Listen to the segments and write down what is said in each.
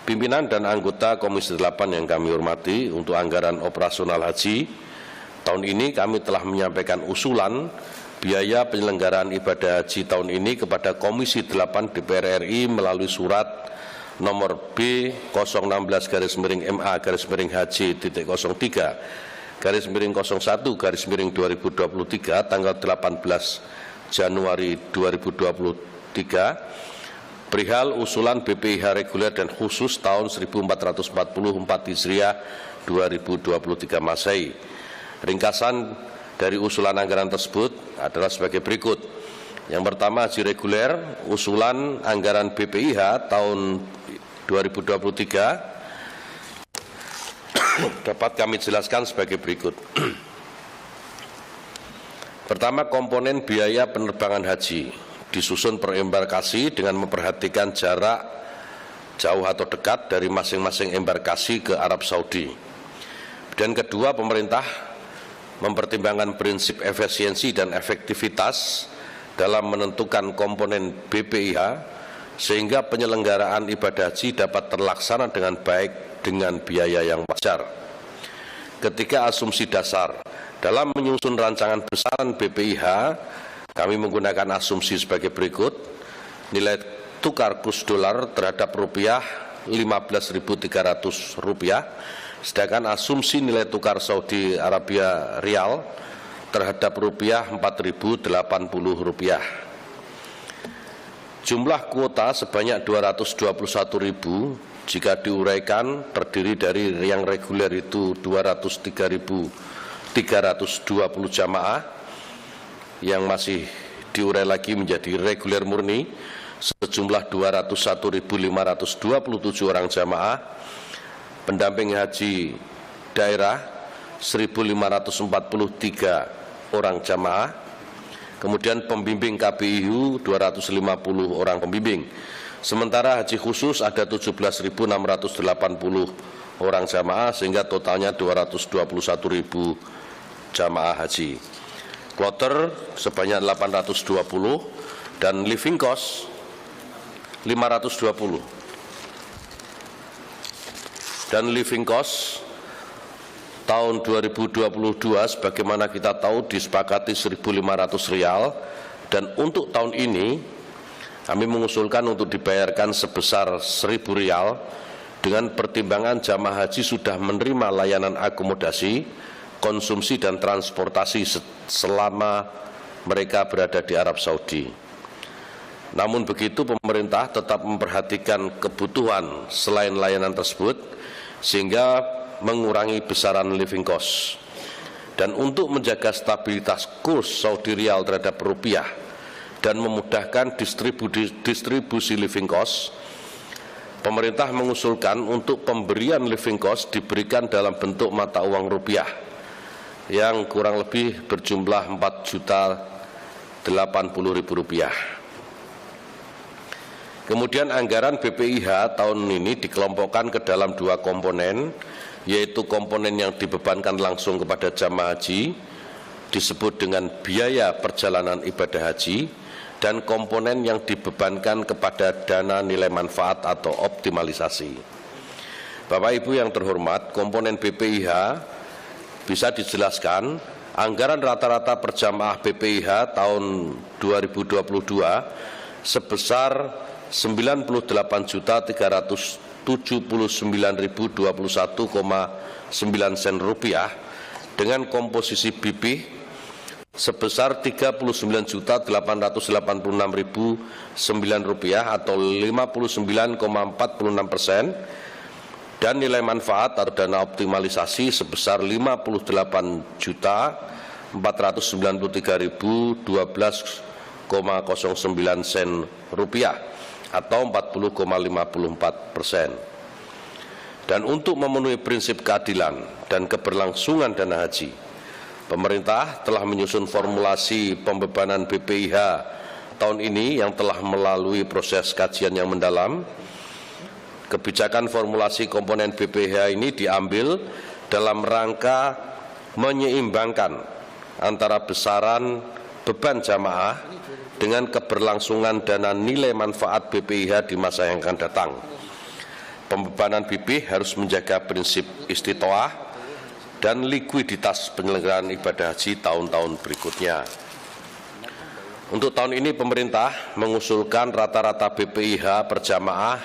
Pimpinan dan anggota Komisi 8 yang kami hormati, untuk anggaran operasional haji tahun ini kami telah menyampaikan usulan biaya penyelenggaraan ibadah haji tahun ini kepada Komisi 8 DPR RI melalui surat nomor B016-MA-03-01-2023 tanggal 18 Januari 2023 perihal usulan BPIH reguler dan khusus tahun 1444 Hijriah 2023 Masehi. Ringkasan dari usulan anggaran tersebut adalah sebagai berikut. Yang pertama, haji reguler, usulan anggaran BPIH tahun 2023 dapat kami jelaskan sebagai berikut. Pertama, komponen biaya penerbangan haji disusun per embarkasi dengan memperhatikan jarak jauh atau dekat dari masing-masing embarkasi ke Arab Saudi. Dan kedua, pemerintah mempertimbangkan prinsip efisiensi dan efektivitas dalam menentukan komponen BPIH sehingga penyelenggaraan ibadah haji dapat terlaksana dengan baik dengan biaya yang wajar. Ketiga, asumsi dasar dalam menyusun rancangan besaran BPIH, kami menggunakan asumsi sebagai berikut. Nilai tukar kurs dolar terhadap rupiah Rp15.300, sedangkan asumsi nilai tukar Saudi Arabia Rial terhadap rupiah Rp4.080. Jumlah kuota sebanyak 221.000 jika diuraikan terdiri dari yang reguler itu 203.320 jamaah, yang masih diurai lagi menjadi reguler murni sejumlah 201.527 orang jamaah, pendamping haji daerah 1.543 orang jamaah, kemudian pembimbing KPIU 250 orang pembimbing. Sementara haji khusus ada 17.680 orang jamaah sehingga totalnya 221.000 jamaah haji. Kloter sebanyak 820 dan living cost 520. Dan living cost tahun 2022 sebagaimana kita tahu disepakati Rp1.500, dan untuk tahun ini kami mengusulkan untuk dibayarkan sebesar Rp1.000 dengan pertimbangan jamaah haji sudah menerima layanan akomodasi, konsumsi dan transportasi selama mereka berada di Arab Saudi. Namun begitu, pemerintah tetap memperhatikan kebutuhan selain layanan tersebut sehingga mengurangi besaran living cost. Dan untuk menjaga stabilitas kurs Saudi Rial terhadap rupiah dan memudahkan distribusi living cost, pemerintah mengusulkan untuk pemberian living cost diberikan dalam bentuk mata uang rupiah yang kurang lebih berjumlah Rp4.080.000. Kemudian anggaran BPIH tahun ini dikelompokkan ke dalam dua komponen, yaitu komponen yang dibebankan langsung kepada jamaah haji disebut dengan biaya perjalanan ibadah haji, dan komponen yang dibebankan kepada dana nilai manfaat atau optimalisasi. Bapak Ibu yang terhormat, komponen BPIH bisa dijelaskan. Anggaran rata-rata per jamaah BPIH tahun 2022 sebesar Rp99.021,9 dengan komposisi BPIH sebesar Rp39.886.009 atau 59,46%, dan nilai manfaat atau dana optimalisasi sebesar Rp50.793.012,09 atau 40,54%. Dan untuk memenuhi prinsip keadilan dan keberlangsungan dana haji, pemerintah telah menyusun formulasi pembebanan BPIH tahun ini yang telah melalui proses kajian yang mendalam. Kebijakan formulasi komponen BPIH ini diambil dalam rangka menyeimbangkan antara besaran beban jamaah dengan keberlangsungan dana nilai manfaat BPIH di masa yang akan datang. pembebanan BPIH harus menjaga prinsip istitoah dan likuiditas penyelenggaraan ibadah haji tahun-tahun berikutnya. Untuk tahun ini pemerintah mengusulkan rata-rata BPIH per jamaah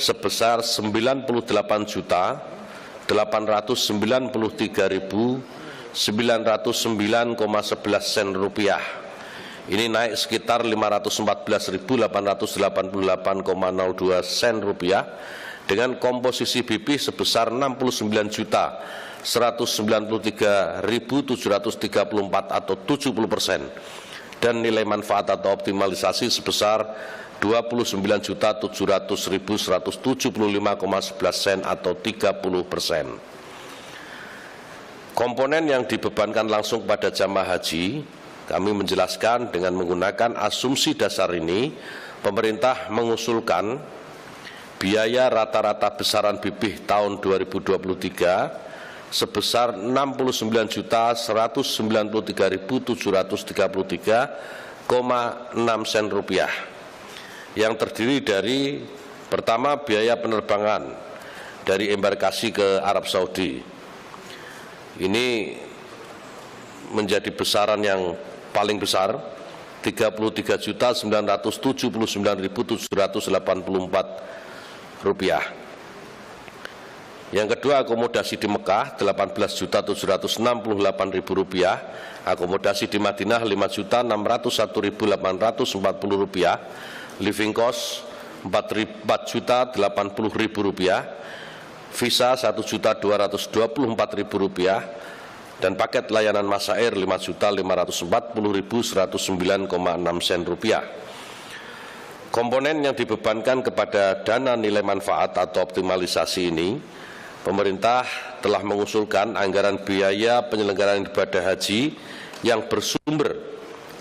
sebesar 98.893.909,11 sen rupiah. Ini naik sekitar 514.888,02 sen rupiah dengan komposisi BPIH sebesar 69.193.734 atau 70%. Dan nilai manfaat atau optimalisasi sebesar 29.700.175,11 sen atau 30%. Komponen yang dibebankan langsung pada jamaah haji, kami menjelaskan dengan menggunakan asumsi dasar ini, pemerintah mengusulkan biaya rata-rata besaran BPIH tahun 2023 sebesar 69.793.733,6 sen rupiah, yang terdiri dari pertama biaya penerbangan dari embarkasi ke Arab Saudi. Ini menjadi besaran yang paling besar, 33.979.784 rupiah. Yang kedua, akomodasi di Mekah 18.768.000 rupiah, akomodasi di Madinah 5.601.840 rupiah, living cost 4.080.000 rupiah, visa 1.224.000 rupiah, dan paket layanan masair 5.540.109,6 sen rupiah. Komponen yang dibebankan kepada dana nilai manfaat atau optimalisasi ini, pemerintah telah mengusulkan anggaran biaya penyelenggaraan ibadah haji yang bersumber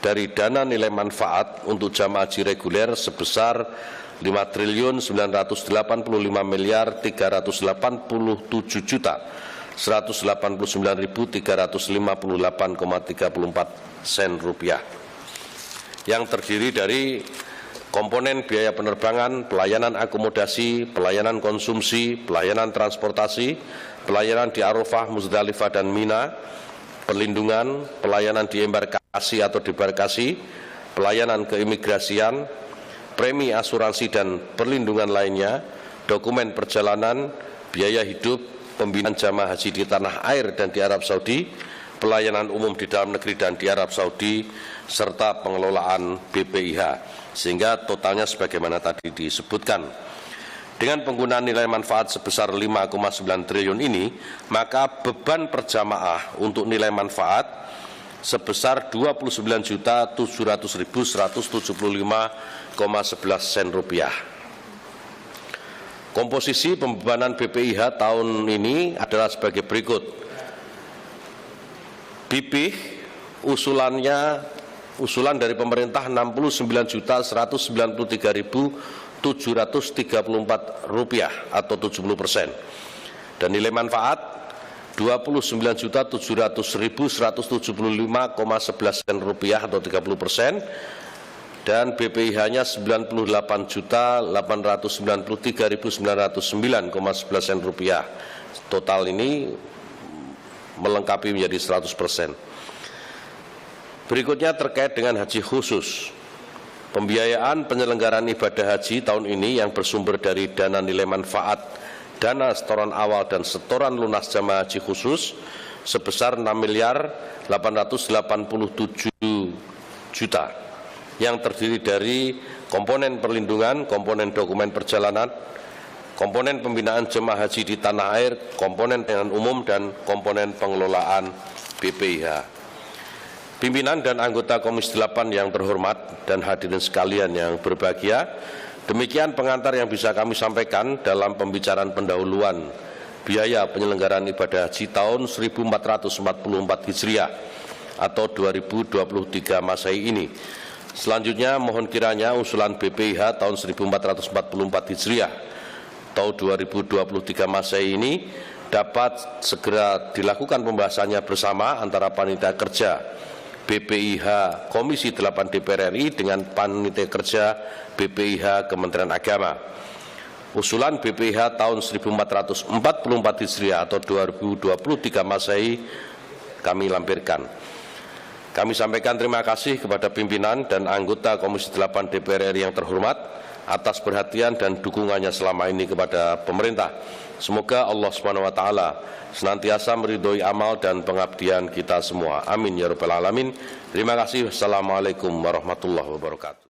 dari dana nilai manfaat untuk jamaah haji reguler sebesar 5.387.189.358,34 sen rupiah, yang terdiri dari komponen biaya penerbangan, pelayanan akomodasi, pelayanan konsumsi, pelayanan transportasi, pelayanan di Arafah, Muzdalifah, dan Mina, perlindungan, pelayanan di embarkasi atau debarkasi, pelayanan keimigrasian, premi asuransi dan perlindungan lainnya, dokumen perjalanan, biaya hidup, pembinaan jamaah haji di tanah air dan di Arab Saudi, pelayanan umum di dalam negeri dan di Arab Saudi, serta pengelolaan BPIH, sehingga totalnya sebagaimana tadi disebutkan. Dengan penggunaan nilai manfaat sebesar 5,9 triliun ini, maka beban per jamaah untuk nilai manfaat sebesar 29.700.175,11 sen rupiah. Komposisi pembebanan BPIH tahun ini adalah sebagai berikut. BPIH usulan dari pemerintah 69.193.734 rupiah atau 70%, dan nilai manfaat 29.700.175,11 sen rupiah atau 30%, dan BPIH-nya 98.893.909,11 sen rupiah. Total ini melengkapi menjadi 100%. Berikutnya terkait dengan haji khusus. Pembiayaan penyelenggaraan ibadah haji tahun ini yang bersumber dari dana nilai manfaat, dana setoran awal dan setoran lunas jamaah haji khusus sebesar 6.887 juta, yang terdiri dari komponen perlindungan, komponen dokumen perjalanan, komponen pembinaan jemaah haji di tanah air, komponen pelayanan umum, dan komponen pengelolaan BPIH. Pimpinan dan anggota Komisi 8 yang terhormat dan hadirin sekalian yang berbahagia, demikian pengantar yang bisa kami sampaikan dalam pembicaraan pendahuluan biaya penyelenggaraan ibadah haji tahun 1444 Hijriah atau 2023 Masehi ini. Selanjutnya mohon kiranya usulan BPIH tahun 1444 Hijriah atau 2023 Masehi ini dapat segera dilakukan pembahasannya bersama antara panitia kerja BPIH Komisi 8 DPR RI dengan panitia kerja BPIH Kementerian Agama. usulan BPH tahun 1444 Hijriah atau 2023 Masehi kami lampirkan. Kami sampaikan terima kasih kepada pimpinan dan anggota Komisi 8 DPR RI yang terhormat atas perhatian dan dukungannya selama ini kepada pemerintah. Semoga Allah SWT senantiasa meridhoi amal dan pengabdian kita semua. Amin ya rabbal alamin. Terima kasih. Wassalamualaikum warahmatullahi wabarakatuh.